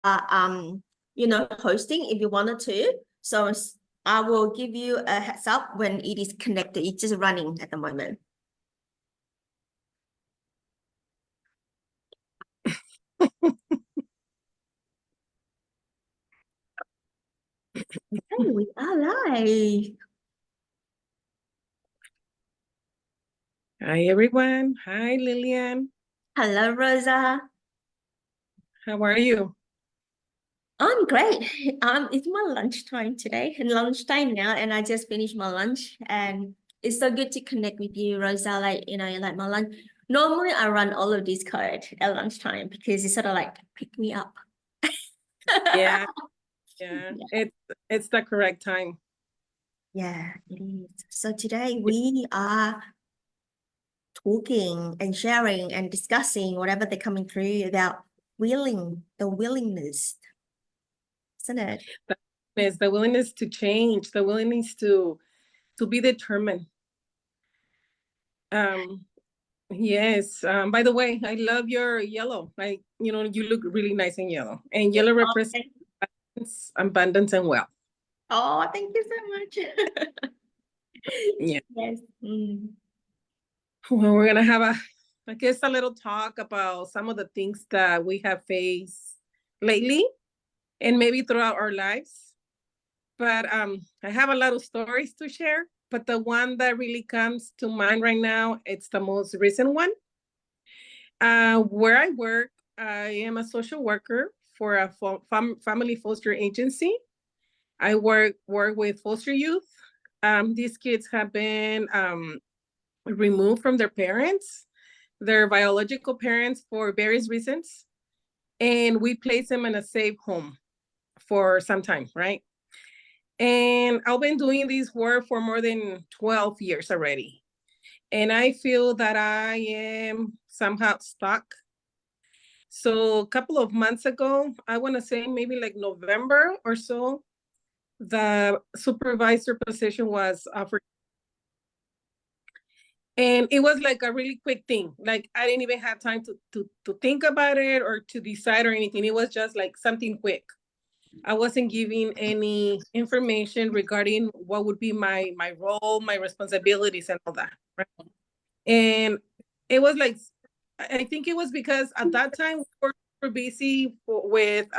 hosting if you wanted to. So I will give you a heads up when it is connected. It's just running at the moment. Hey, we are live. Hi, everyone. Hi, Lillian. Hello, Rosa. How are you? I'm great. It's my lunchtime today, and lunchtime now, and I just finished my lunch, and it's so good to connect with you, Rosa. Like my lunch. Normally, I run all of this code at lunchtime because it's sort of like pick me up. Yeah, yeah. It's the correct time. Yeah, it is. So today we are talking and sharing and discussing whatever they're coming through about the willingness, isn't it? It's the willingness to change, the willingness to be determined. Yes. By the way, I love your yellow. You look really nice in yellow. And yellow represents abundance and wealth. Oh, thank you so much. Yeah. Yes. Well, we're gonna have a little talk about some of the things that we have faced lately and maybe throughout our lives. But I have a lot of stories to share, but the one that really comes to mind right now, it's the most recent one. Where I work, I am a social worker for a family foster agency. I work with foster youth. These kids have been removed from their parents, their biological parents, for various reasons, and we place them in a safe home for some time, right? And I've been doing this work for more than 12 years already. And I feel that I am somehow stuck. So a couple of months ago, I want to say maybe like November or so, the supervisor position was offered. And it was like a really quick thing. Like I didn't even have time to think about it or to decide or anything. It was just like something quick. I wasn't giving any information regarding what would be my role, my responsibilities, and all that. Right? And it was like, I think it was because at that time we were busy with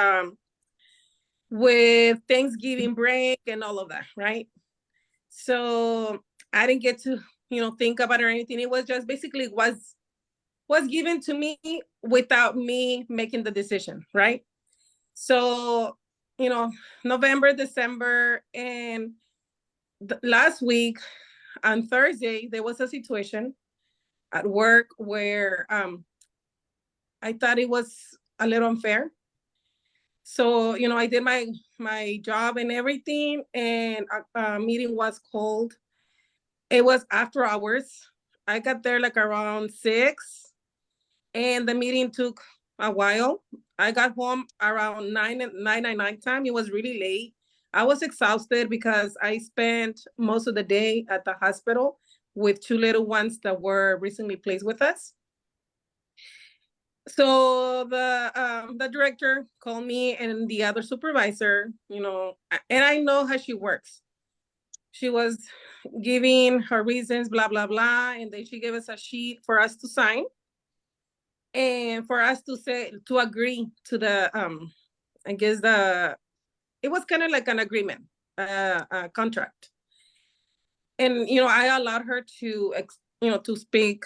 Thanksgiving break and all of that, right? So I didn't get to think about it or anything. It was just basically was given to me without me making the decision, right? So November, December, and last week on Thursday, there was a situation at work where I thought it was a little unfair. So, I did my job and everything, and a meeting was called. It was after hours. I got there like around 6, and the meeting took a while. I got home around 9 time. It was really late. I was exhausted because I spent most of the day at the hospital with 2 little ones that were recently placed with us. So the director called me and the other supervisor, and I know how she works. She was giving her reasons, blah blah blah, and then she gave us a sheet for us to sign and for us to agree to the I guess it was kind of like an agreement, a contract. And I allowed her to to speak,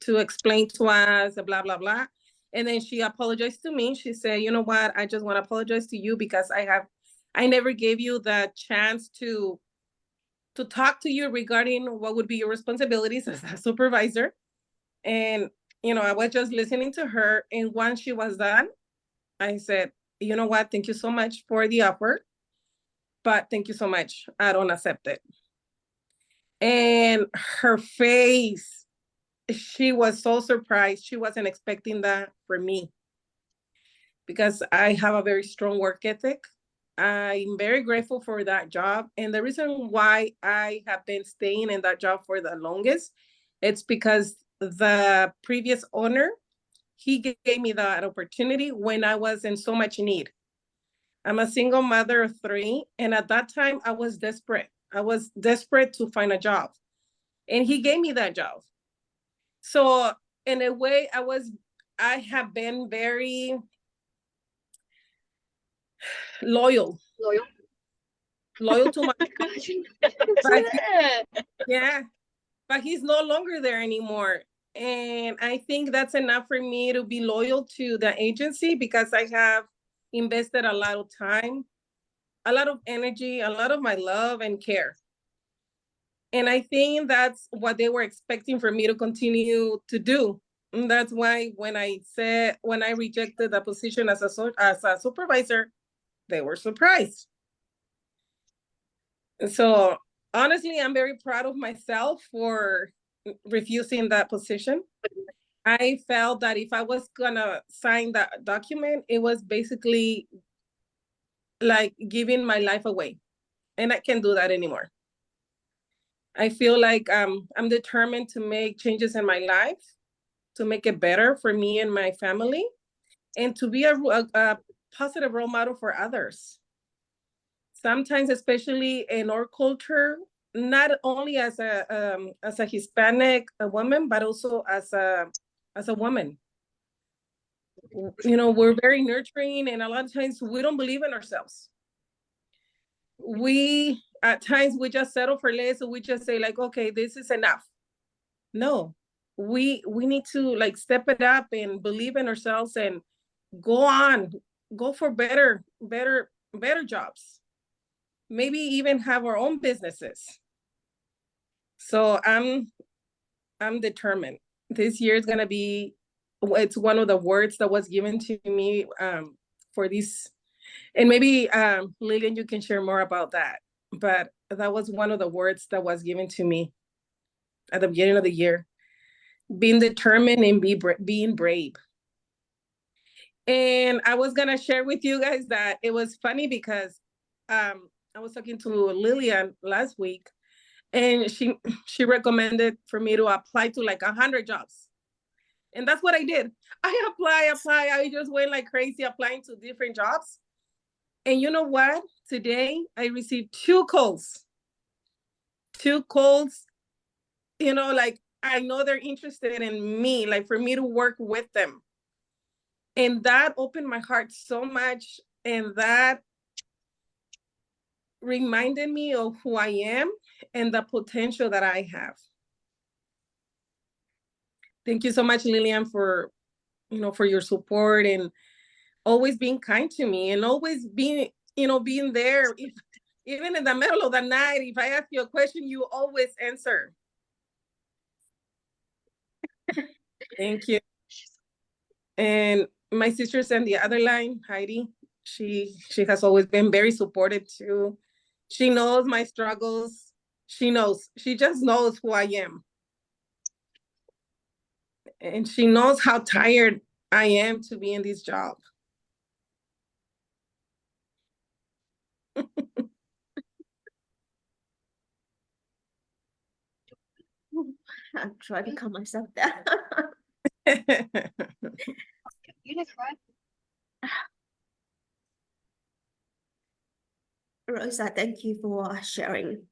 to explain to us, blah blah blah. And then she apologized to me. She said, you know what, I just want to apologize to you because I never gave you the chance to talk to you regarding what would be your responsibilities as a supervisor. And I was just listening to her, and once she was done, I said, you know what, thank you so much for the offer, but thank you so much, I don't accept it. And her face, she was so surprised. She wasn't expecting that for me because I have a very strong work ethic. I'm very grateful for that job. And the reason why I have been staying in that job for the longest, it's because the previous owner, he gave me that opportunity when I was in so much need. I'm a single mother of 3. And at that time, I was desperate. I was desperate to find a job. And he gave me that job. So in a way, I have been very loyal to my but yeah, but he's no longer there anymore. And I think that's enough for me to be loyal to the agency because I have invested a lot of time, a lot of energy, a lot of my love and care. And I think that's what they were expecting for me to continue to do. And that's why when I rejected the position as a supervisor, they were surprised. And so honestly, I'm very proud of myself for refusing that position. I felt that if I was gonna sign that document, it was basically like giving my life away. And I can't do that anymore. I feel like I'm determined to make changes in my life, to make it better for me and my family, and to be a positive role model for others. Sometimes, especially in our culture, not only as a Hispanic woman, but also as a woman. You know, we're very nurturing, and a lot of times we don't believe in ourselves. We at times we just settle for less, so we just say like, okay, this is enough. No, we need to like step it up and believe in ourselves and go on, go for better jobs. Maybe even have our own businesses. So I'm determined. This year is gonna be. It's one of the words that was given to me for this, and maybe Lillian, you can share more about that. But that was one of the words that was given to me at the beginning of the year. Being determined and being brave. And I was gonna share with you guys that it was funny because I was talking to Lillian last week, and she recommended for me to apply to like 100 jobs. And that's what I did. I apply. I just went like crazy applying to different jobs. And you know what? Today I received 2 calls. 2 calls, you know, like I know they're interested in me, like for me to work with them. And that opened my heart so much. And that reminded me of who I am and the potential that I have. Thank you so much, Lillian, for for your support and always being kind to me and always being there. Even in the middle of the night, if I ask you a question, you always answer. Thank you. And my sister's on the other line, Heidi. She has always been very supportive too. She knows my struggles. She knows. She just knows who I am. And she knows how tired I am to be in this job. I'm trying to calm myself down. Rosa, thank you for sharing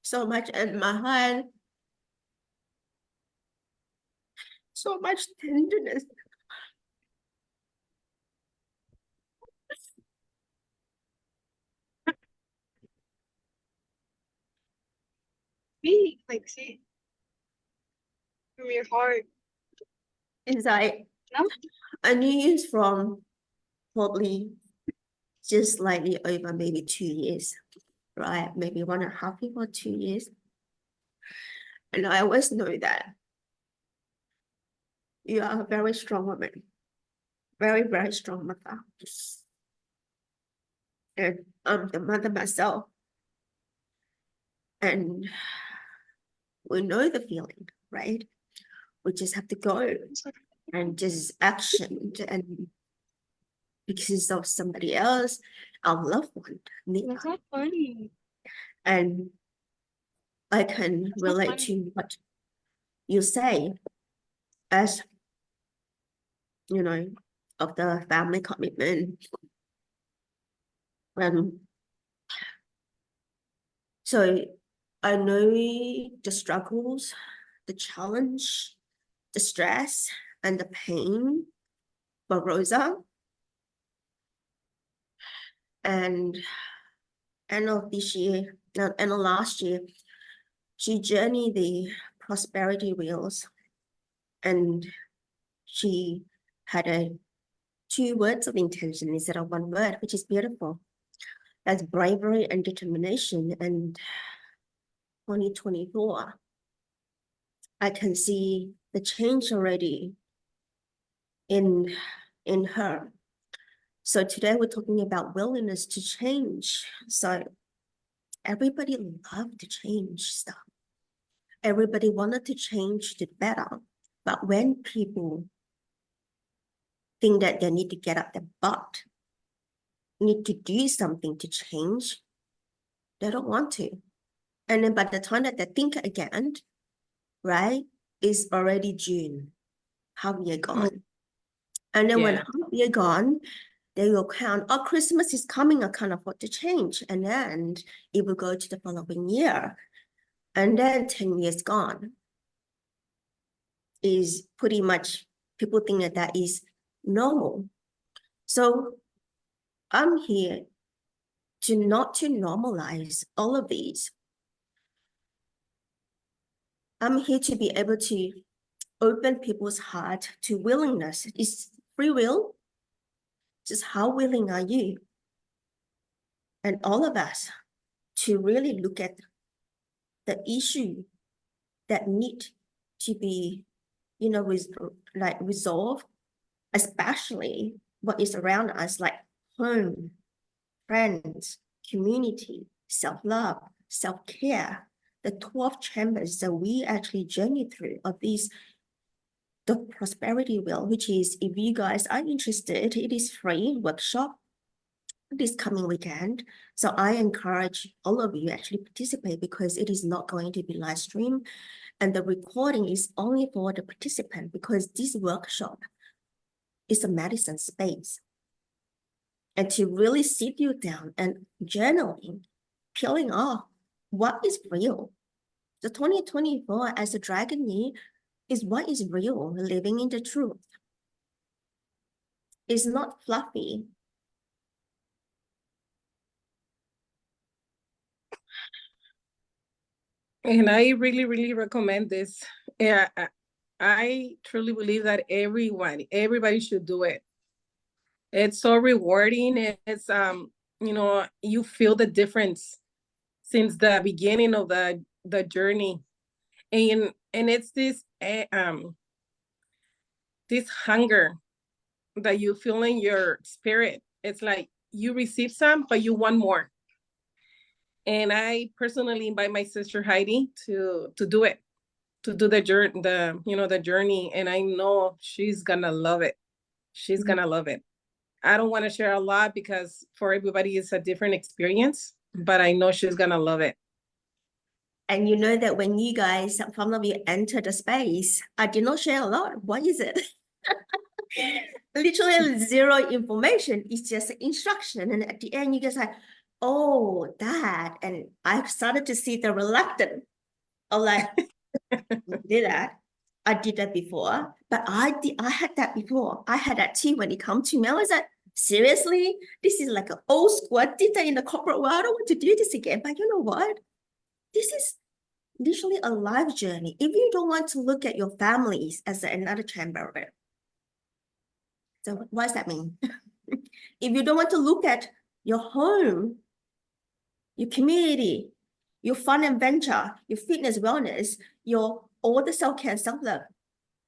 so much in my heart. So much tenderness. Like, see, from your heart. Inside. No? I knew you from probably just slightly over maybe 2 years, right? Maybe 1.5 years or 2 years. And I always know that you are a very strong woman, very, very strong mother. And I'm the mother myself. And we know the feeling, right? We just have to go and just action and because of somebody else, our loved one. That's not funny. And I can relate to what you say as, of the family commitment So I know the struggles, the challenge, the stress, and the pain for Rosa. And end of this year, end of last year, she journeyed the prosperity wheels, and she had 2 words of intention instead of 1 word, which is beautiful. That's bravery and determination. And 2024, I can see the change already in her. So today we're talking about willingness to change. So everybody loved to change stuff. Everybody wanted to change the better. But when people think that they need to get up their butt, need to do something to change, they don't want to. And then by the time that they think again, right, it's already June, half year gone. And then when Yeah. half year gone, they will count, oh, Christmas is coming, I can't afford to change. And then it will go to the following year. And then 10 years gone is pretty much, people think that that is normal. So I'm here to not to normalize all of these. I'm here to be able to open people's heart to willingness. It's free will. Just how willing are you? And all of us to really look at the issue that need to be, resolved, especially what is around us, like home, friends, community, self-love, self-care, the 12 chambers that we actually journey through of these, the prosperity wheel, which is, if you guys are interested, it is free workshop this coming weekend. So I encourage all of you actually participate, because it is not going to be live stream, and the recording is only for the participant, because this workshop is a medicine space. And to really sit you down and journaling, peeling off what is real. The 2024 as a dragon year is what is real, living in the truth. It's not fluffy. And I really, really recommend this. Yeah, I truly believe that everybody should do it. It's so rewarding. It's you feel the difference since the beginning of the journey, and it's this this hunger that you feel in your spirit. It's like you receive some, but you want more. And I personally invite my sister Heidi to do it, to do the journey, the journey. And I know she's gonna love it. She's gonna love it. I don't want to share a lot because for everybody it's a different experience, but I know she's gonna love it. And you know that when you guys, some of you enter the space, I did not share a lot. What is it? Literally zero information. It's just instruction. And at the end, you guys are like, oh, that. And I started to see the reluctance of like, did that. I did that before, but I had that before. I had that too when it comes to me. I was like, seriously? This is like an old school. I did that in the corporate world. I don't want to do this again. But you know what? This is literally a life journey. If you don't want to look at your families as another chamber, so what does that mean? If you don't want to look at your home, your community, your fun and venture, your fitness, wellness, your all the self-care and self-love,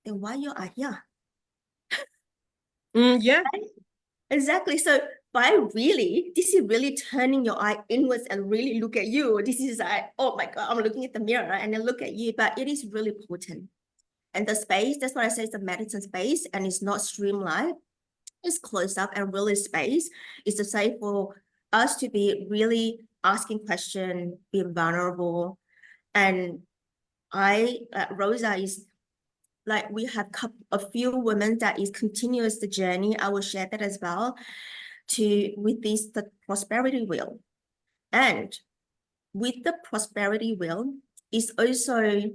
then why you are here? Yeah. Exactly. So this is really turning your eye inwards and really look at you. This is like, oh my God, I'm looking at the mirror and then look at you, but it is really potent. And the space, that's why I say it's a medicine space, and it's not streamlined. It's closed up and really space. It's to say for us to be really asking questions, being vulnerable. And Rosa is like, we have a few women that is continuous the journey. I will share that as well. with the prosperity wheel. And with the prosperity wheel is also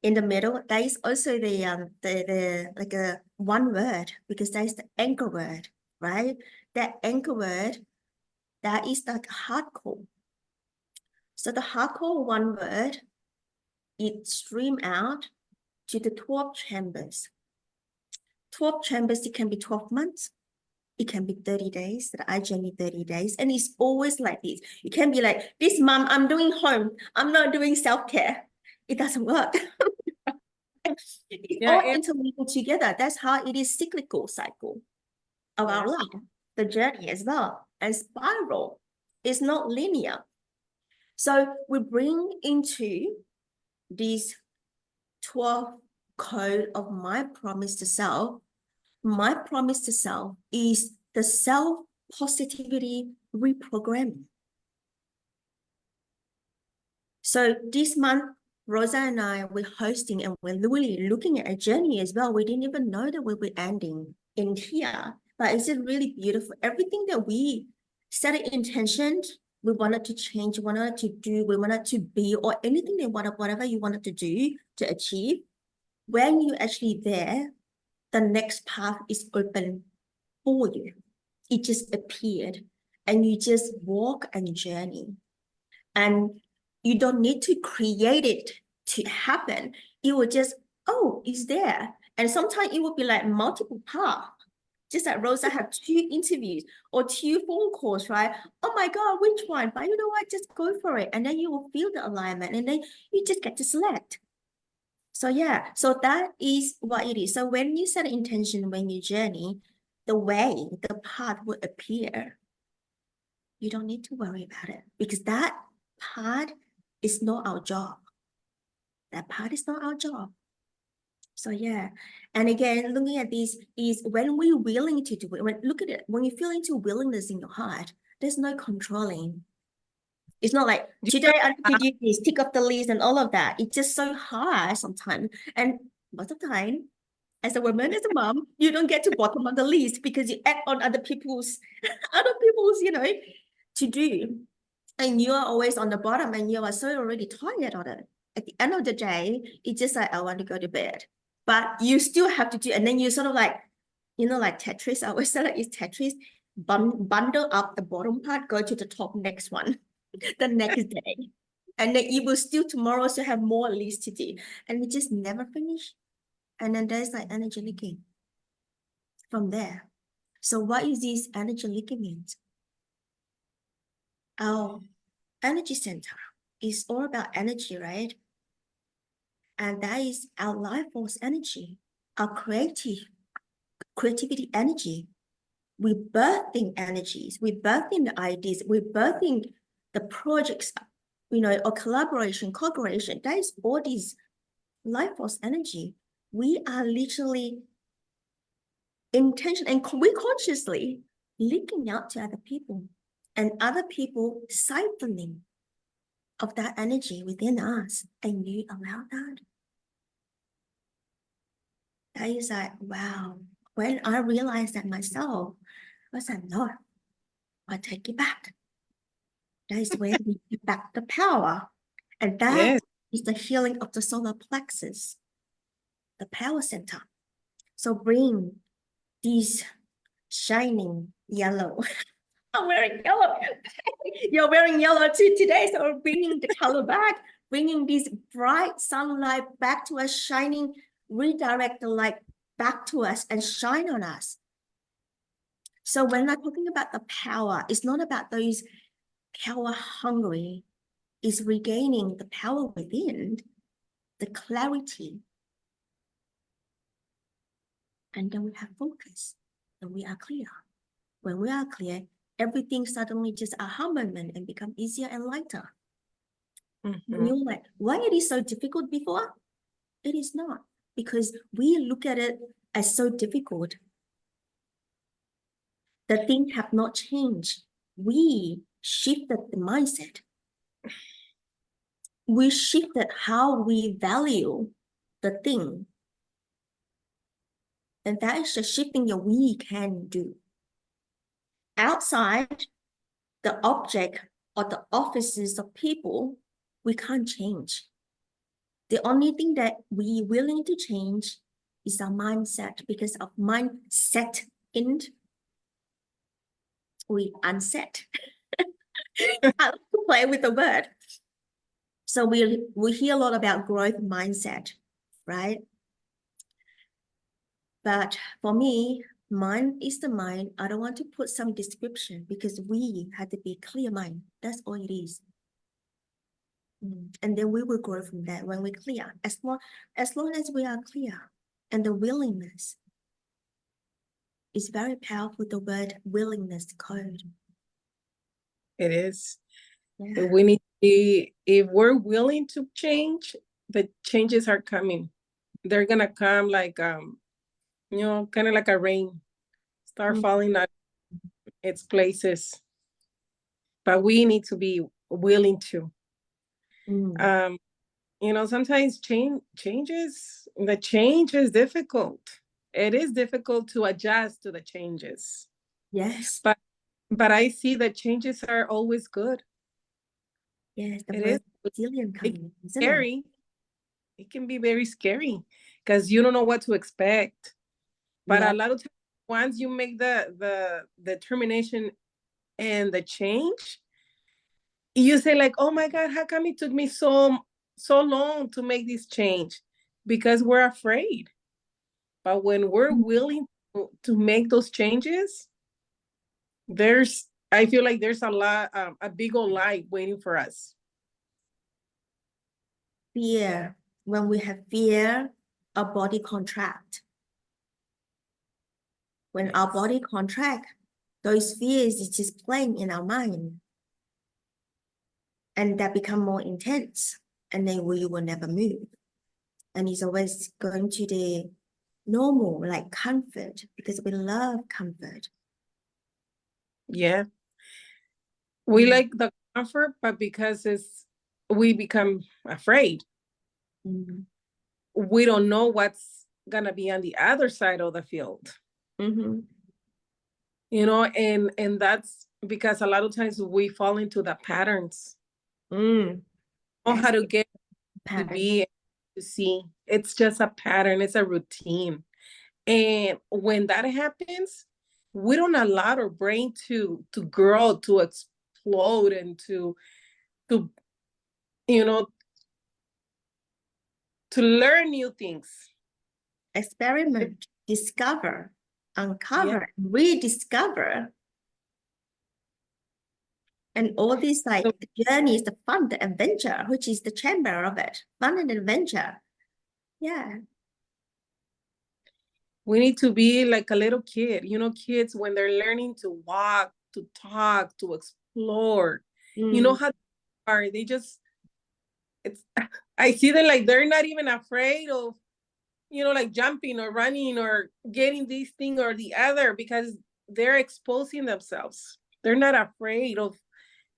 in the middle, there is also the like a one word, because that is the anchor word, right? That anchor word, that is the hardcore. So the hardcore one word, it stream out to the 12 chambers. 12 chambers, it can be 12 months. It can be 30 days, that I journey 30 days. And it's always like this. You can be like, this month I'm doing home. I'm not doing self-care. It doesn't work. It's all interlinked together. That's how it is, cyclical cycle of our life, the journey as well. And spiral is not linear. So we bring into this 12 code of my promise to self. My promise to self is the self-positivity reprogramming. So this month, Rosa and I, we're hosting and we're really looking at a journey as well. We didn't even know that we were ending in here, but it's just really beautiful. Everything that we set an intention, we wanted to change, we wanted to do, we wanted to be, or anything they wanted, whatever you wanted to do to achieve, when you're actually there, the next path is open for you. It just appeared and you just walk and journey. And you don't need to create it to happen. It will just, oh, it's there. And sometimes it will be like multiple paths. Just like Rosa had 2 interviews or 2 phone calls, right? Oh my God, which one? But you know what? Just go for it. And then you will feel the alignment and then you just get to select. So yeah, so that is what it is. So when you set an intention, when you journey, the way, the path will appear. You don't need to worry about it, because that part is not our job. That part is not our job. So yeah, and again, looking at this is when we're willing to do it. Look at it, when you feel into willingness in your heart, there's no controlling. It's not like, today I need to do this, tick off the list and all of that. It's just so hard sometimes. And most of the time, as a woman, as a mom, you don't get to bottom of the list because you add on other people's, to do. And you are always on the bottom and you are so already tired of it. At the end of the day, it's just like, I want to go to bed. But you still have to do, and then you sort of like, like Tetris, I always say like it's Tetris, bundle up the bottom part, go to the top next one, the next day. And then you will still tomorrow also have more list to do. And we just never finish. And then there's like energy leaking from there. So what is this energy leaking means? Our energy center is all about energy, right? And that is our life force energy, our creativity energy. We're birthing energies, we're birthing the ideas, we're birthing the projects, or collaboration, co-creation. That is all this life force energy. We are literally intention, and we consciously leaking out to other people, and other people siphoning of that energy within us, and you allow that. That is like, wow. When I realized that myself, I was like, no, I take it back. That is where we get back the power. And that is the healing of the solar plexus, the power center. So bring these shining yellow. I'm wearing yellow. You're wearing yellow too today. So we're bringing the color back, bringing this bright sunlight back to us, shining, redirect the light back to us and shine on us. So when I'm talking about the power, it's not about those power hungry, it's regaining the power within, the clarity. And then we have focus, and we are clear. When we are clear, everything suddenly just aha moment and become easier and lighter. And you're like, why it is so difficult before? It is not, because we look at it as so difficult. The things have not changed. We shifted the mindset. We shifted how we value the thing. And that is the shifting that we can do. outside the object or the offices of people, we can't change. The only thing that we willing to change is our mindset, because of mindset in, we unset. I like to play with the word. So we hear a lot about growth mindset, right? But for me, mind is the mind. I don't want to put some description because we had to be clear mind. That's all it is. And then we will grow from that when we're clear. As long as we are clear, and the willingness is very powerful. The word willingness code. It is. Yeah. We need to be, if we're willing to change, the changes are coming. They're gonna come like you know, kind of like a rain, start falling at its places. But we need to be willing to. You know, sometimes the change is difficult. It is difficult to adjust to the changes. Yes. But I see that changes are always good. Yes, the It word is resilient coming, isn't it? scary. It can be very scary because you don't know what to expect. But Yeah. a lot of times, once you make the determination and the change, you say like, oh my God, how come it took me so long to make this change? Because we're afraid. But when we're willing to make those changes, I feel like there's a big old light waiting for us. Fear. When we have fear, our body contract. When our body contract, those fears is just playing in our mind. And that become more intense. And then we will never move. And it's always going to the normal, like comfort, because we love comfort. Yeah. We like the comfort, but because we become afraid. We don't know what's gonna be on the other side of the field. You know, and that's because a lot of times we fall into the patterns. Know how to get to be, to see. It's just a pattern, it's a routine. And when that happens, we don't allow our brain to grow, to explode, and to you know, to learn new things. Experiment, discover, uncover, rediscover. And all these like journeys, the fun, the adventure, which is the chamber of it, fun and adventure. Yeah. We need to be like a little kid, you know, kids when they're learning to walk, to talk, to explore. You know how they just, I see them like they're not even afraid of, you know, like jumping or running or getting this thing or the other because they're exposing themselves. They're not afraid of,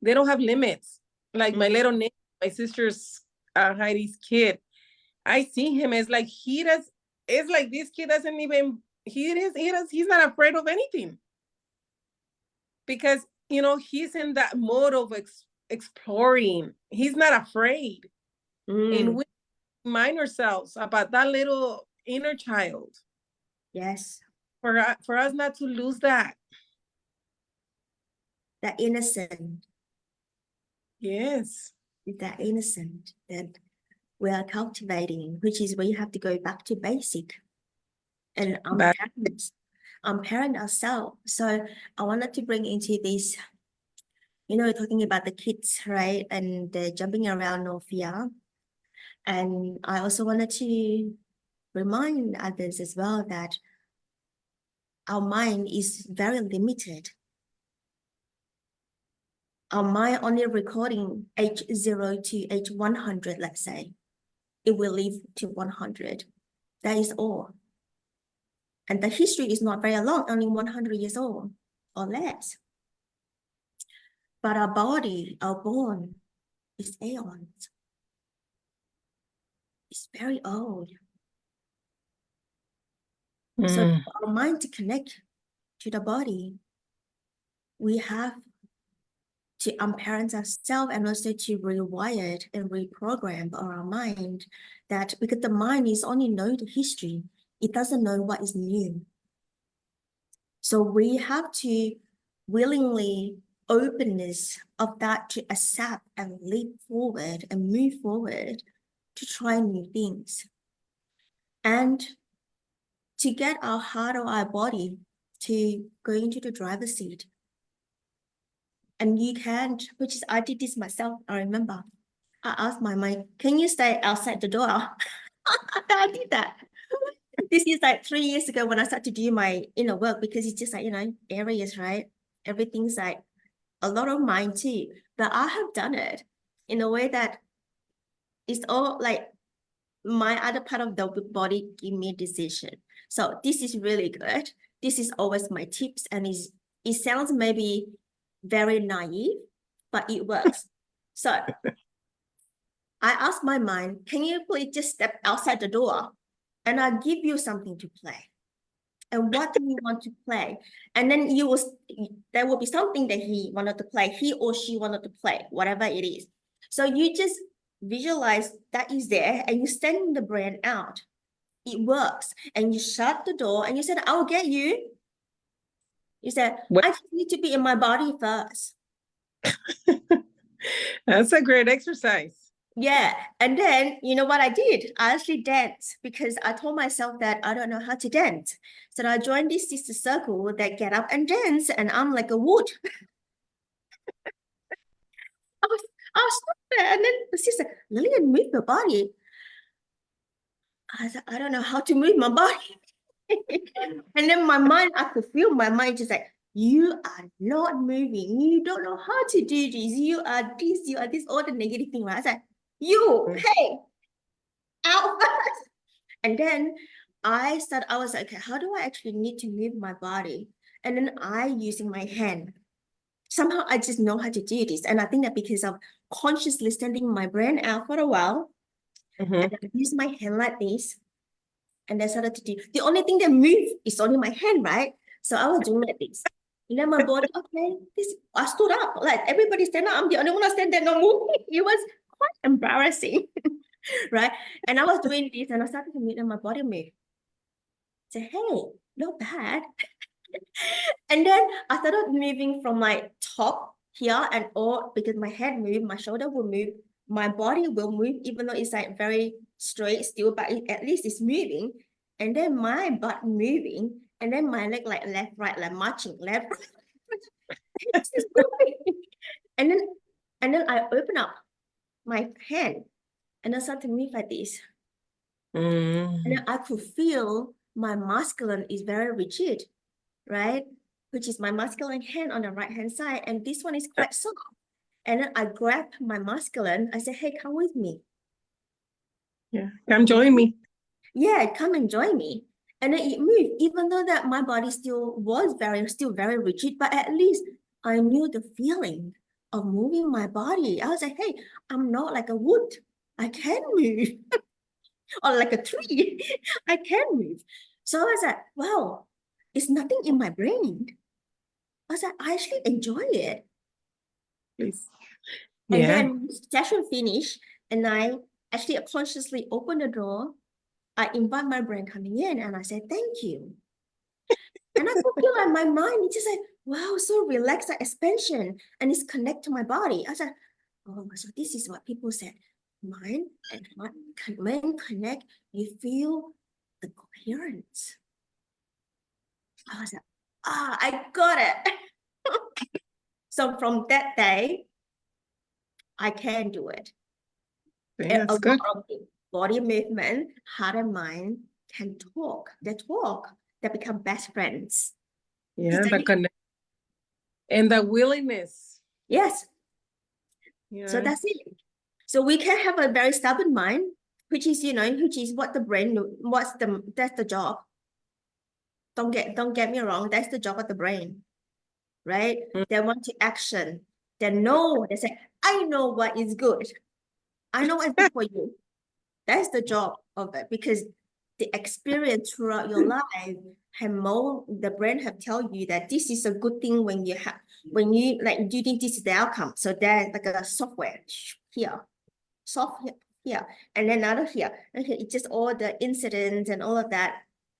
they don't have limits. Like my little niece, my sister's Heidi's kid, I see him as like it's like this kid doesn't even, he's not afraid of anything. Because, you know, he's in that mode of exploring. He's not afraid. And we remind ourselves about that little inner child. Yes. For us not to lose that. That innocent. Yes. That innocent that we are cultivating, which is where you have to go back to basic and parent ourselves. So I wanted to bring into this, you know, talking about the kids, right? And they're jumping around, no fear. And I also wanted to remind others as well that our mind is very limited. Our mind only recording age 0 to age 100, let's say. It will live to 100. That is all. And the history is not very long, only 100 years old or less. But our body, our bone, is aeons. It's very old. So for our mind to connect to the body, we have to unparent ourselves and also to rewire it and reprogram our mind, that because the mind is only knowing the history, it doesn't know what is new. So we have to willingly openness of that to accept and leap forward and move forward to try new things. And to get our heart or our body to go into the driver's seat. And you can't, which is, I did this myself, I remember. I asked my mind, can you stay outside the door? I did that. This is like 3 years ago when I started to do my inner work, because it's just like, you know, areas, right? Everything's like a lot of mind too. But I have done it in a way that it's all like my other part of the body give me a decision. So this is really good. This is always my tips, and it sounds maybe very naive, but it works. So I asked my mind, can you please just step outside the door and I'll give you something to play. And what do you want to play? And then there will be something that he wanted to play, he or she wanted to play, whatever it is. So you just visualize that is there and you send the brain out. It works. And you shut the door and you said, I'll get you. You said, I just need to be in my body first. That's a great exercise. Yeah. And then, you know what I did? I actually danced, because I told myself that I don't know how to dance. So I joined this sister circle that get up and dance, and I'm like a wood. I was stuck there, and then the sister, Lillian, move your body. I said, I don't know how to move my body. And then my mind, I could feel my mind just like, you are not moving. You don't know how to do this. You are this, all the negative thing. Right? I said, hey, out first. And then I was like, okay, how do I actually need to move my body? And then using my hand. Somehow I just know how to do this. And I think that because of consciously sending my brain out for a while, and I use my hand like this, and I started to do, the only thing that moves is only my hand, right? So I was doing like this. And then my body, okay, I stood up, like everybody stand up. I'm the only one that stand there, not moving. It was quite embarrassing, right? And I was doing this, and I started to move, and my body moved. Say, hey, not bad. And then I started moving from my top here, and all, because my head moved, my shoulder will move, my body will move, even though it's like very straight still, but at least it's moving. And then my butt moving, and then my leg like left, right, like marching left, and then I open up my hand, and I start to move like this. And then I could feel my masculine is very rigid, right? Which is my masculine hand on the right hand side, and this one is quite soft. And then I grab my masculine. I said, hey, come with me. Yeah, come join me. Yeah, come and join me. And then it moved, even though that my body still very rigid, but at least I knew the feeling of moving my body. I was like, hey, I'm not like a wood. I can move. Or like a tree. I can move. So I was like, wow, it's nothing in my brain. I was like, I actually enjoy it. Please. And Yeah. then session finished, and I actually consciously opened the door. I invite my brain coming in, and I said, thank you. And I could feel like my mind, it's just like, wow, so relaxed, like expansion, and it's connect to my body. I said, oh, so this is what people said. Mind and mind connect, you feel the coherence. I was like, I got it. So from that day, I can do it. Yeah, that's a good. lot of body movement, heart and mind can talk. They become best friends. Yeah, the connect and the willingness. Yes. Yeah. So that's it. So we can have a very stubborn mind, which is what the brain, that's the job. Don't get me wrong, that's the job of the brain, right? They want to action. They say, I know what is good. I know what's good for you. That's the job of it, because the experience throughout your life the brain have tell you that this is a good thing when when you like you think this is the outcome, so there's like a software here, here, and then another here. Okay, it's just all the incidents and all of that.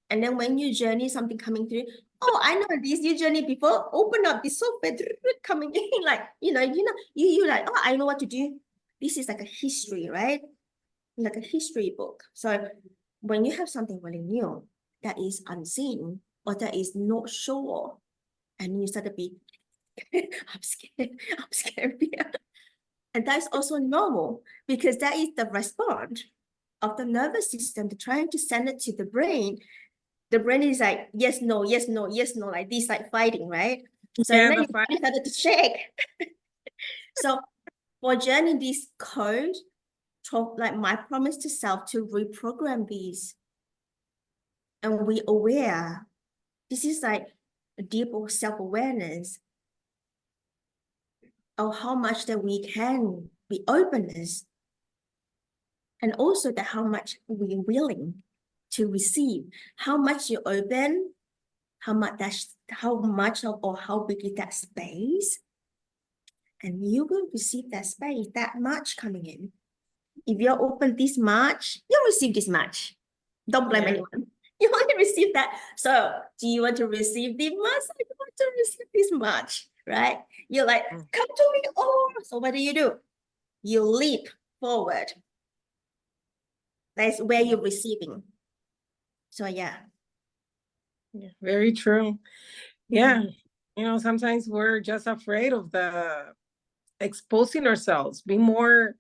And then when you journey something coming through, oh, I know this, you journey before, open up the software coming in, like, you like, oh, I know what to do. This is like a history, right? Like a history book. So when you have something really new that is unseen or that is not sure, and you start to be, I'm scared. Yeah. And that's also normal because that is the response of the nervous system to trying to send it to the brain. The brain is like, yes, no, yes, no, yes, no, like this, like fighting, right? So Yeah, then the you fight. started to shake. So for journey this code, like my promise to self to reprogram these, and we aware. This is like a deeper self-awareness of how much that we can be openness, and also that how much we're willing to receive. How much you open, how much of or how big is that space, and you will receive that space, that much coming in. If you're open this much, you'll receive this much. Don't blame anyone. You only receive that. So do you want to receive this much? I want to receive this much, right? You're like, come to me. Oh, so what do? You leap forward. That's where you're receiving. So yeah. Yeah, very true. Yeah. Sometimes we're just afraid of the exposing ourselves, be more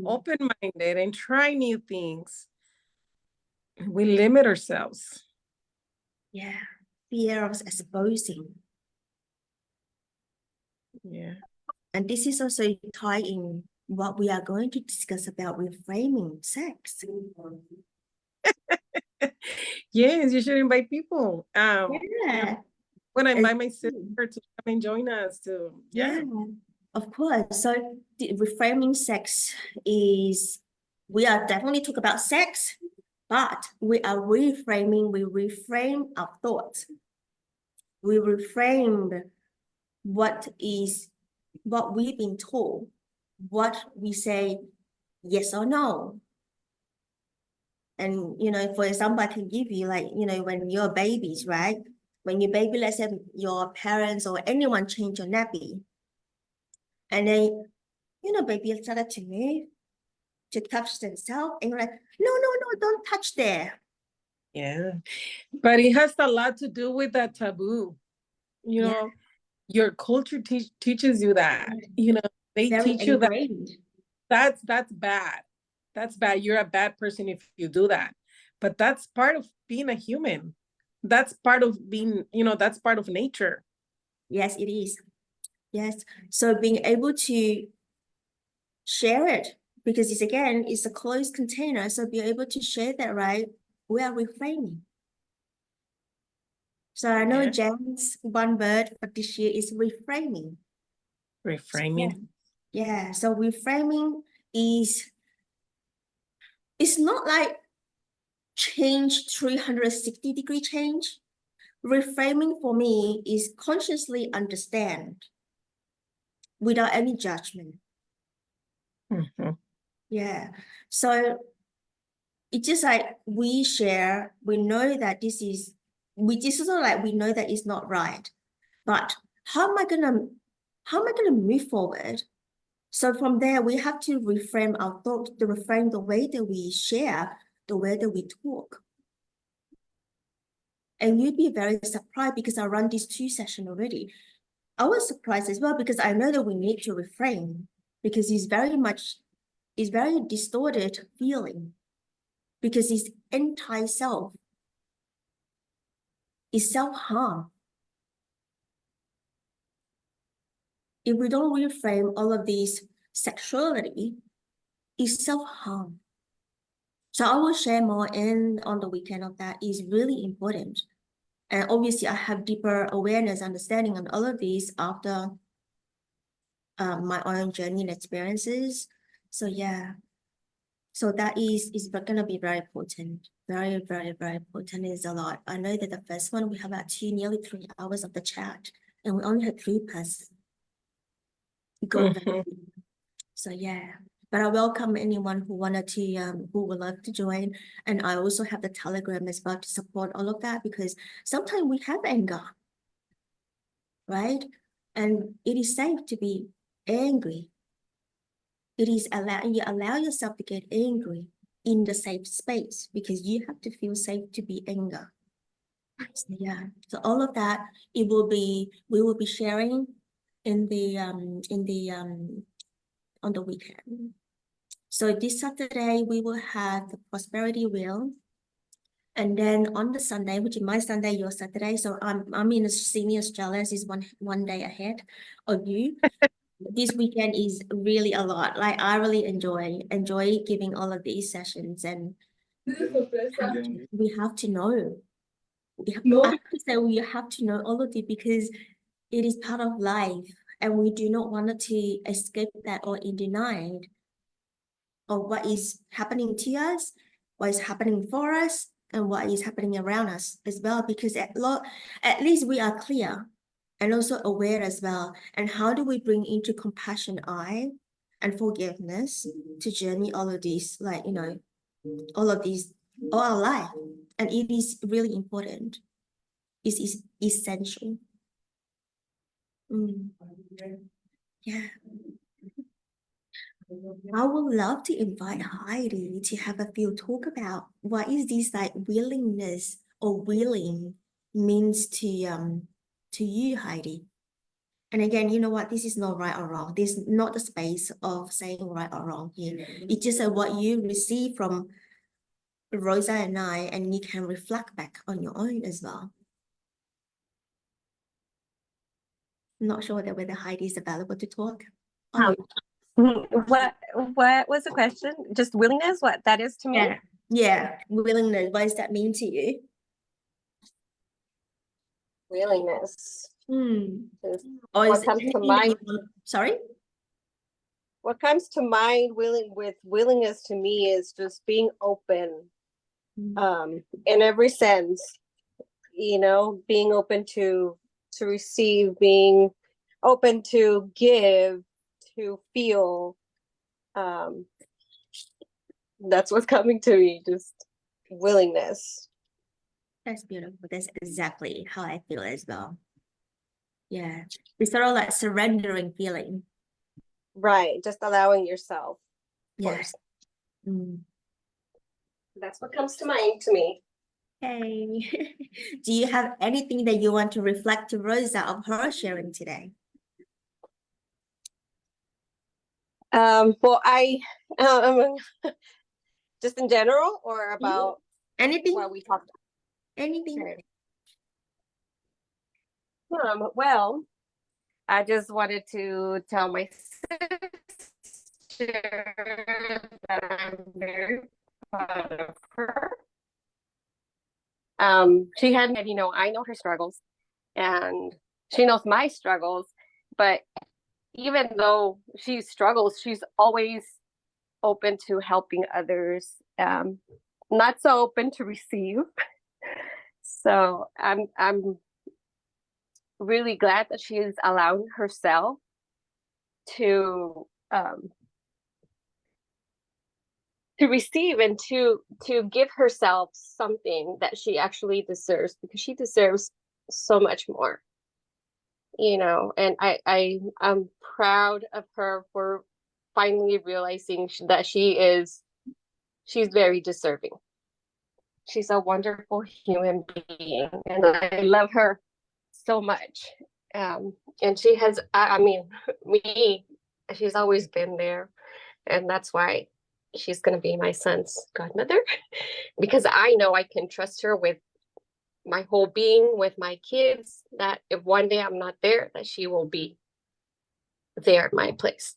open-minded and try new things. We limit ourselves. Yeah. Fear of exposing. Yeah. And this is also tied in what we are going to discuss about reframing sex. Yes, you should invite people. Yeah. When I And invite my sister to come and join us too. yeah, of course. So the reframing sex is, we are definitely talk about sex, but we are reframing, we reframe our thoughts. We reframe what we've been told, what we say yes or no. And, for example, I can give you like, when you're babies, right? When you're baby, let's say your parents or anyone change your nappy. And then, baby started to move, to touch themselves. And you're like, no, don't touch there. Yeah. But it has a lot to do with that taboo. Your culture teaches you that. They Very teach you that ingrained. that's bad. That's bad. You're a bad person if you do that. But that's part of being a human. That's part of being, that's part of nature. Yes, it is. Yes. So being able to share it, because it's a closed container. So be able to share that, right? We are reframing. So I know Jen's one word for this year is reframing. Reframing. Yeah. So reframing is, it's not like change 360-degree change. Reframing for me is consciously understand without any judgment. Mm-hmm. Yeah. So it's just like we share, we know that this is like we know that it's not right. But how am I gonna move forward? So from there, we have to reframe our thought, to reframe the way that we share, the way that we talk. And you'd be very surprised because I run these 2 sessions already. I was surprised as well because I know that we need to reframe because it's very distorted feeling because it's anti-self, it's self-harm. If we don't reframe all of these sexuality, it's self-harm. So I will share more on the weekend of that. Is really important. And obviously I have deeper awareness, understanding on all of these after my own journey and experiences. So yeah. So that is gonna be very important. Very, very, very important. Is a lot. I know that the first one we have about nearly 3 hours of the chat, and we only had 3 persons. go very deep. So yeah, but I welcome anyone who wanted to, who would love to join. And I also have the Telegram as well to support all of that, because sometimes we have anger, right? And it is safe to be angry. It is you allow yourself to get angry in the safe space, because you have to feel safe to be angry. So yeah, so all of that, we will be sharing in the on the weekend. So this Saturday we will have the prosperity wheel, and then on the Sunday, which is my Sunday, your Saturday. So I'm in a senior Australia, is one day ahead of you. This weekend is really a lot. Like I really enjoy giving all of these sessions, and we have to know. I have to say we have to know all of it, because it is part of life, and we do not want to escape that or in denial of what is happening to us, what is happening for us, and what is happening around us as well, because at least we are clear and also aware as well. And how do we bring into compassion eye and forgiveness to journey all of these, like, you know, all of these all our life. And it is really important. It is essential. Yeah. I would love to invite Heidi to have a few talk about what is this like willingness or willing means to you, Heidi. And again, you know what? This is not right or wrong. This is not the space of saying right or wrong here. It's just what you receive from Rosa and I, and you can reflect back on your own as well. I'm not sure whether Heidi is available to talk. What was the question? Just willingness, what that is to me? Yeah, willingness. What does that mean to you? Willingness. Or What comes to mind? Sorry? What comes to mind with willingness to me is just being open, in every sense, you know, being open to receive, being open to give, to feel. That's what's coming to me, just willingness. That's beautiful. That's exactly how I feel as well. Yeah. It's sort of like surrendering feeling. Right. Just allowing yourself. Yes. That's what comes to mind to me. Hey. Do you have anything that you want to reflect to Rosa of her sharing today? Well, I just in general, or about anything what we talked about? Anything. Okay. Well, I just wanted to tell my sister that I'm very proud of her. She had, you know, I know her struggles and she knows my struggles, but even though she struggles, she's always open to helping others, not so open to receive. So I'm really glad that she is allowing herself to receive and to give herself something that she actually deserves, because she deserves so much more, you know. And I'm proud of her for finally realizing that she's very deserving. She's a wonderful human being, and I love her so much. And she has, I mean, me, she's always been there, and that's why she's going to be my son's godmother, because I know I can trust her with my whole being, with my kids, that if one day I'm not there, that she will be there at my place.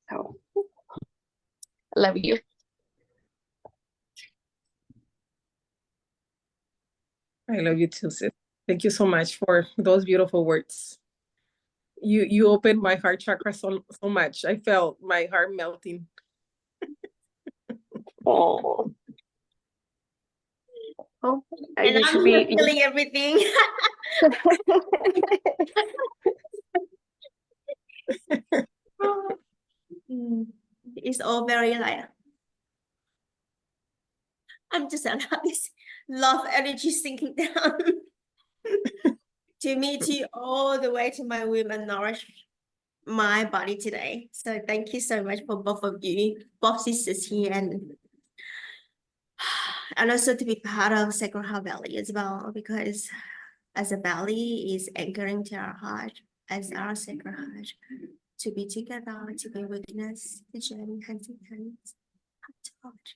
So, I love you. I love you too, sis. Thank you so much for those beautiful words. You opened my heart chakra so much. I felt my heart melting. Oh, and I'm feeling everything. It's all very like, I'm just allowed this love energy sinking down to me, to all the way to my womb and nourish my body today. So thank you so much for both of you, both sisters here, and also to be part of Sacred Heart Valley as well, because as a valley is anchoring to our heart, as our sacred heart, to be together, to be witness the journey hands in hands, heart to heart.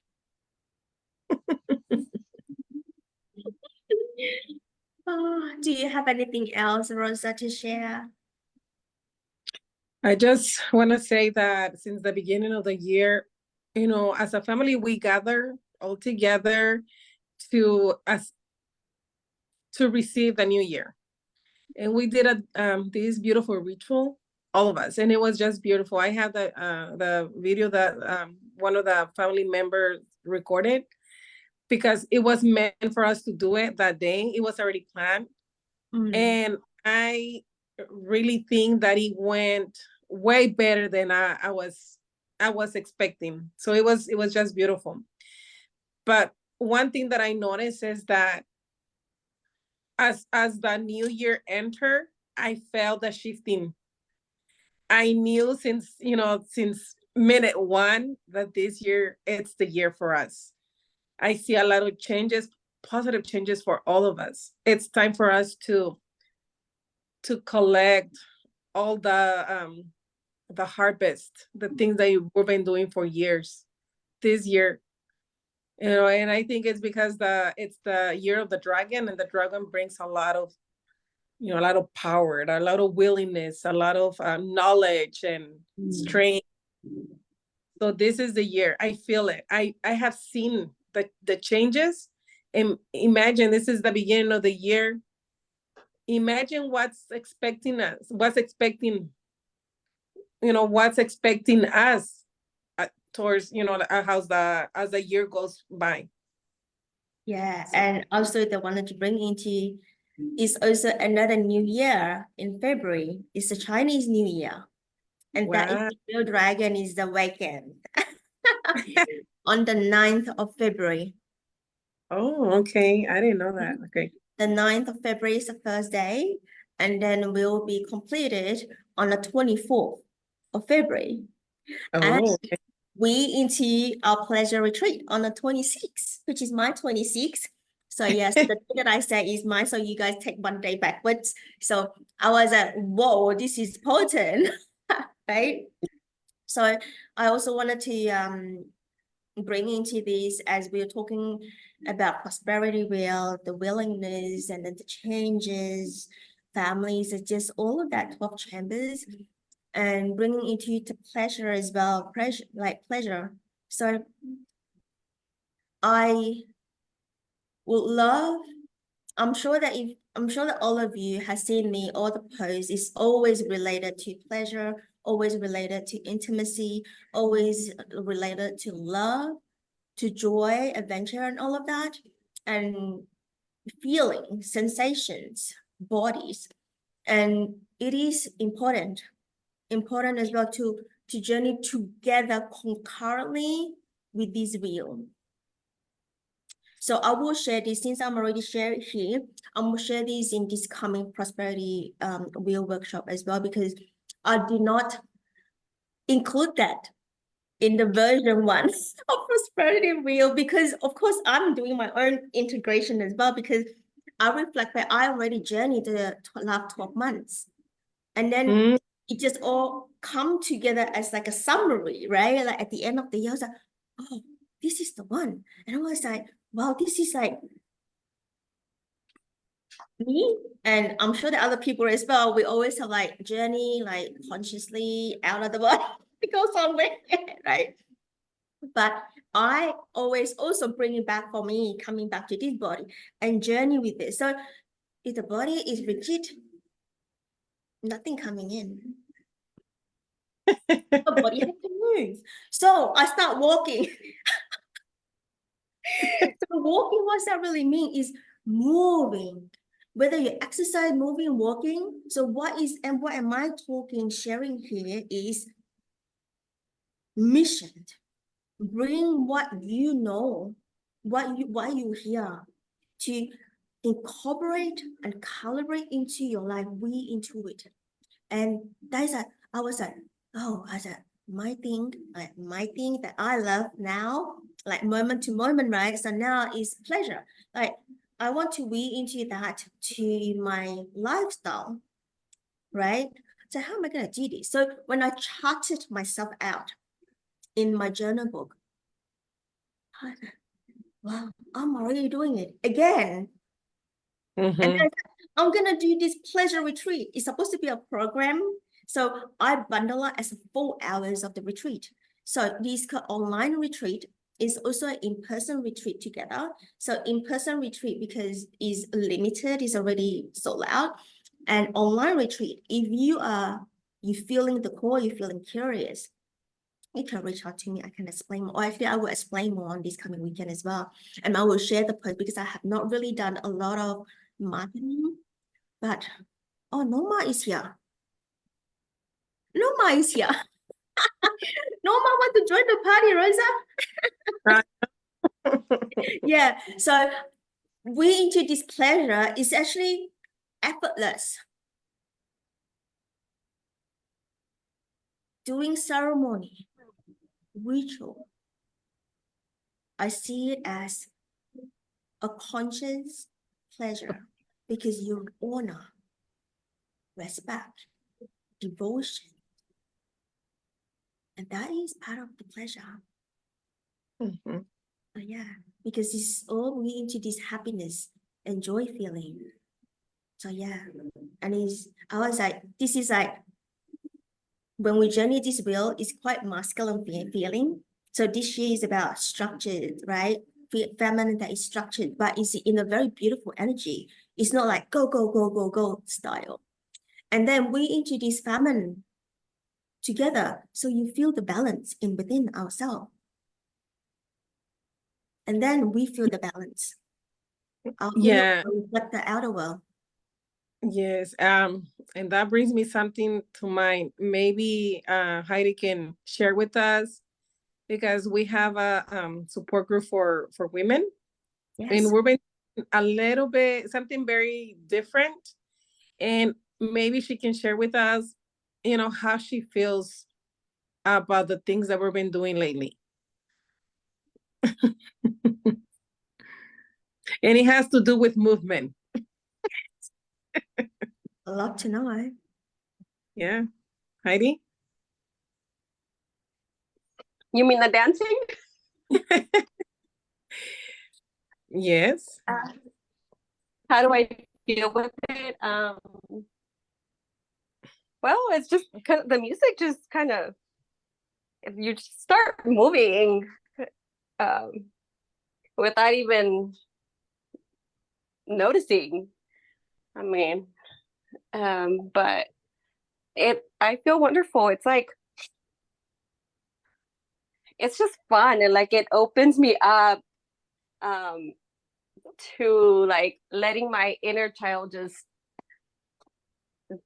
Oh, do you have anything else, Rosa, to share? I just want to say that since the beginning of the year, you know, as a family, we gather all together to receive the new year. And we did this beautiful ritual, all of us, and it was just beautiful. I have the video that one of the family members recorded, because it was meant for us to do it that day. It was already planned. And I really think that it went way better than I was expecting. So it was just beautiful. But one thing that I noticed is that as the new year entered, I felt the shifting. I knew since minute one that this year, it's the year for us. I see a lot of changes, positive changes for all of us. It's time for us to collect all the harvest, the things that we've been doing for years this year. You know, and I think it's because it's the year of the dragon, and the dragon brings a lot of, you know, a lot of power, a lot of willingness, a lot of knowledge and strength. So this is the year. I feel it. I have seen the changes. And imagine this is the beginning of the year. Imagine what's expecting us, what's expecting us towards, as the year goes by. Yeah, and also the one to bring into is also another new year in February. It's the Chinese New Year. And that is Wow. the real dragon is the weekend on the 9th of February. Oh, okay. I didn't know that. Okay. The 9th of February is the first day, and then will be completed on the 24th of February. And Oh, okay. we into our pleasure retreat on the 26th, which is my 26th. So yes, the thing that I say is mine, so you guys take one day backwards. So I was like, whoa, this is potent, right? So I also wanted to bring into this, as we are talking about prosperity wheel, the willingness and then the changes, families, it's just all of that 12 chambers, and bringing into to pleasure as well, pleasure. So I would love, I'm sure that all of you have seen me, all the posts is always related to pleasure, always related to intimacy, always related to love, to joy, adventure, and all of that, and feeling, sensations, bodies. And it is important as well to journey together concurrently with this wheel. So I will share this, since I'm already shared here, I will share this in this coming prosperity wheel workshop as well, because I did not include that in the version 1 of prosperity wheel, because of course I'm doing my own integration as well, because I reflect that I already journeyed the last 12 months, and then it just all come together as like a summary, right? Like at the end of the year, I was like, oh, this is the one. And I was like, wow, this is like me. And I'm sure the other people as well, we always have like journey, like consciously out of the body, to go somewhere, right? But I always also bring it back for me, coming back to this body and journey with it. So if the body is rigid, nothing coming in. The body has to move. So I start walking. So walking, what does that really mean? Is moving. Whether you exercise, moving, walking. So what am I talking, sharing here is mission. Bring what you know, why you here, to incorporate and calibrate into your life, we intuit. And that's a, I was like, oh, I said, my thing that I love now, like moment to moment, right? So now is pleasure. Like I want to weave into that to my lifestyle, right? So how am I gonna do this? So when I charted myself out in my journal book, I said, wow, I'm already doing it again. And then I'm gonna do this pleasure retreat. It's supposed to be a program. So I bundle it as 4 hours of the retreat. So this online retreat is also an in-person retreat together. So in-person retreat, because is limited, is already sold out. And online retreat, if you feeling the core, you're feeling curious, you can reach out to me. I can explain more. Or actually, I will explain more on this coming weekend as well. And I will share the post because I have not really done a lot of marketing. But oh, Norma is here. Norma is here. Norma want to join the party, Rosa. Yeah. So we into this pleasure is actually effortless. Doing ceremony, ritual. I see it as a conscious pleasure because you honor, respect, devotion. And that is part of the pleasure. Yeah, because it's all we into this happiness and joy feeling. So yeah, and I was like, this is like, when we journey this wheel, it's quite masculine feeling. So this year is about structured, right? Feminine that is structured, but it's in a very beautiful energy. It's not like go, go, go, go, go style. And then we into this feminine together. So you feel the balance in within ourselves. And then we feel the balance. Our Yeah. reflect the outer world. Yes. And that brings me something to mind. Maybe Heidi can share with us, because we have a support group for women. Yes. And we're been a little bit something very different. And maybe she can share with us, how she feels about the things that we've been doing lately. And it has to do with movement. A lot to know. Yeah. Heidi? You mean the dancing? Yes. How do I deal with it? Well, it's just kind of, the music just kind of, if you just start moving without even noticing. I mean, but I feel wonderful. It's like, it's just fun, and like it opens me up to like letting my inner child just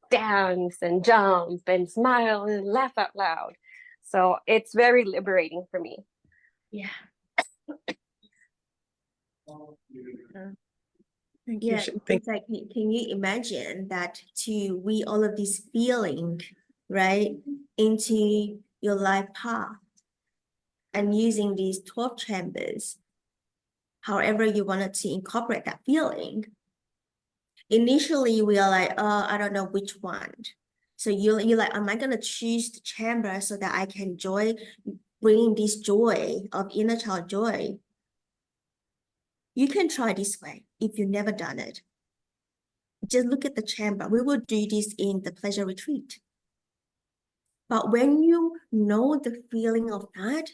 dance and jump and smile and laugh out loud. So it's very liberating for me. Yeah. Thank Yeah, you. it's like, can you imagine that to we all of this feeling, right, into your life path and using these 12 chambers, however you wanted to incorporate that feeling. Initially, we are like, oh, I don't know which one. So you're like, am I gonna choose the chamber so that I can bring this joy of inner child joy? You can try this way if you've never done it. Just look at the chamber. We will do this in the pleasure retreat. But when you know the feeling of that,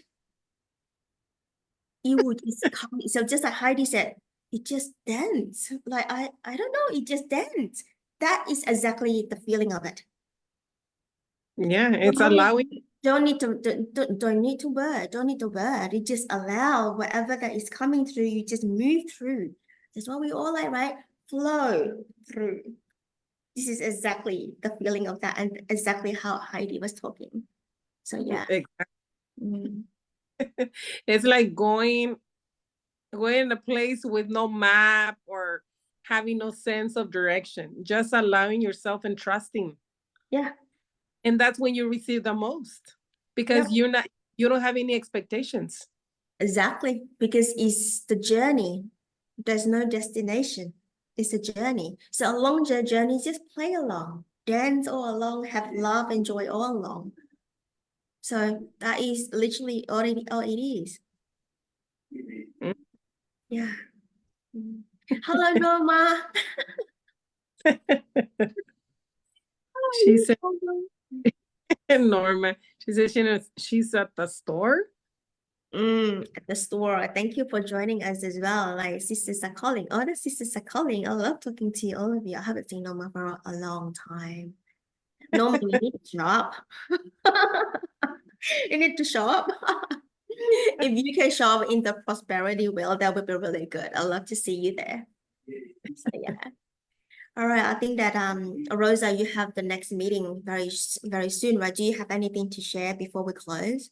it would just come. So just like Heidi said, it just dance. Like I don't know, it just dance. That is exactly the feeling of it. Yeah, it's allowing. Don't need to word. Don't need to word. You just allow whatever that is coming through. You just move through. That's what we all like, right? Flow through. This is exactly the feeling of that, and exactly how Heidi was talking. So yeah. Exactly. Mm. It's like going in a place with no map or having no sense of direction, just allowing yourself and trusting. Yeah. And that's when you receive the most, because Yeah. you don't have any expectations. Exactly, because it's the journey. There's no destination. It's a journey. So along the journey, just play along, dance all along, have love and joy all along. So that is literally all it is. Mm. Yeah. Mm. Hello, Norma. She said, Norma, she said she's at the store. At the store. Thank you for joining us as well. Like sisters are calling. All the sisters are calling. I love talking to you, all of you. I haven't seen Norma for a long time. Norma, you need to shop. You need to shop. If you can shop in the prosperity wheel, that would be really good. I'd love to see you there. So yeah. All right. I think that Rosa, you have the next meeting very soon, right? Do you have anything to share before we close?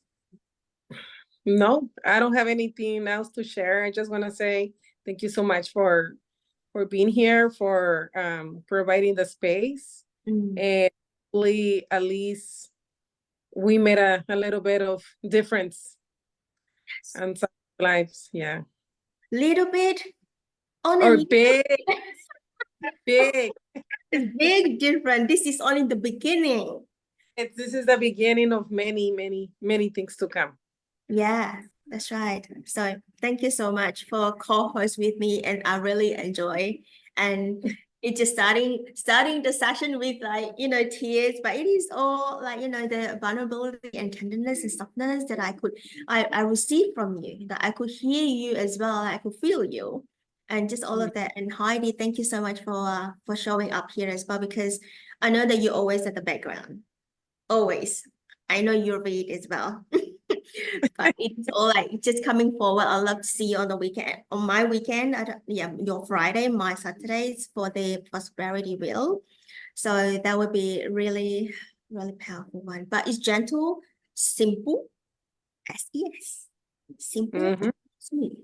No, I don't have anything else to share. I just want to say thank you so much for being here, for providing the space. And hopefully, at least we made a little bit of difference in some lives. Yeah. Little bit on Or a big, big. it's big different. This is only the beginning. This is the beginning of many, many, many things to come. Yeah, that's right. So thank you so much for co-host with me, and I really enjoy. And it's just starting the session with like tears, but it is all like the vulnerability and tenderness and softness that I received from you, that I could hear you as well, I could feel you, and just all of that. And Heidi, thank you so much for showing up here as well, because I know that you're always at the background, always. I know you read as well. But it's all like just coming forward. I love to see you on the weekend. On my weekend, your Friday, my Saturdays for the prosperity wheel. So that would be really, really powerful one. But it's gentle, simple, SES. Simple, sweet.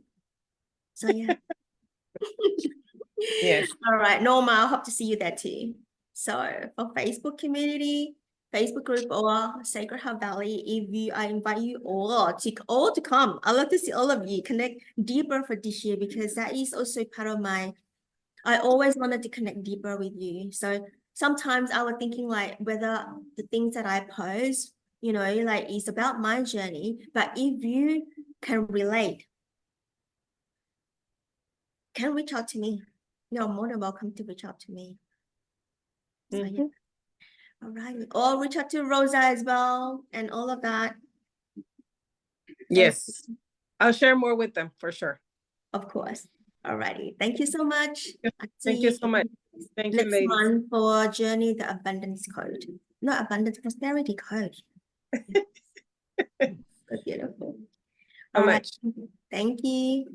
So yeah. Yes. All right, Norma, I hope to see you there too. So for Facebook community, Facebook group or Sacred Heart Valley, I invite you all to come. I love to see all of you connect deeper for this year, because that is also part of I always wanted to connect deeper with you. So sometimes I was thinking like whether the things that I post, like it's about my journey, but if you can relate, can reach out to me. You're more than welcome to reach out to me. So yeah. All right. Or reach out to Rosa as well and all of that. Yes. I'll share more with them for sure. Of course. All righty. Thank you so much. Thank you so much. Thank you, Next ladies. month for Journey the Abundance Code. Not Abundance Prosperity Code. So beautiful. So All right. much. Thank you.